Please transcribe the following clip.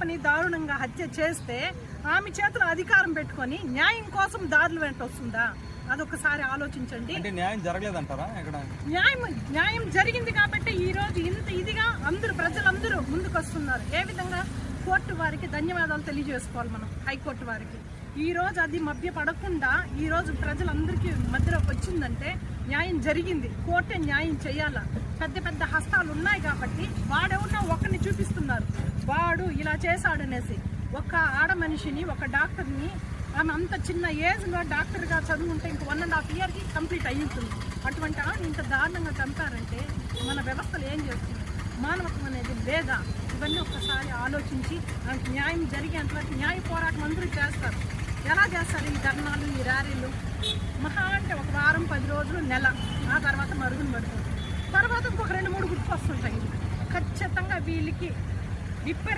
పాపని దారుణంగా హత్య చేస్తే ఆమె చేతిలో అధికారం పెట్టుకొని న్యాయం కోసం దారులు వెంట వస్తుందా? అదొకసారి ఆలోచించండి. అంటే న్యాయం జరగలేదంటారా? ఇక్కడ న్యాయం జరిగింది కాబట్టి ఈ రోజు ఇంత ఇదిగా ప్రజలందరూ ముందుకు వస్తున్నారు. ఏ విధంగా కోర్టు వారికి ధన్యవాదాలు తెలియజేసుకోవాలి మనం, హైకోర్టు వారికి. ఈ రోజు అది మభ్య పడకుండా ఈ రోజు ప్రజలందరికీ మధ్యలోకి వచ్చిందంటే న్యాయం జరిగింది. కోర్టే న్యాయం చేయాలా. పెద్ద పెద్ద హస్తాలు ఉన్నాయి కాబట్టి వాడెవరినో ఒకరిని చూపిస్తున్నారు, వాడు ఇలా చేశాడనేసి. ఒక ఆడ మనిషిని, ఒక డాక్టర్ని, ఆమె అంత చిన్న ఏజ్లో డాక్టర్గా చదువుంటే ఇంక 1.5 ఇయర్కి కంప్లీట్ అయ్యింటుంది. అటువంటి ఆమె ఇంత దారుణంగా చంపారంటే మన వ్యవస్థలు ఏం చేస్తుంది? మానవత్వం అనేది లేదా? ఇవన్నీ ఒక్కసారి ఆలోచించి మనకి న్యాయం జరిగేంతవరకు న్యాయ పోరాటం అందరూ చేస్తారు. ఎలా చేస్తారు ఈ ధర్నాలు, ఈ ర్యాలీలు? మహా అంటే ఒక వారం, 10 రోజులు, నెల, ఆ తర్వాత మరుగున పడుతుంది. తర్వాత ఇంకొక 2-3 గుర్తుకు వస్తుంటాయి. ఖచ్చితంగా వీళ్ళకి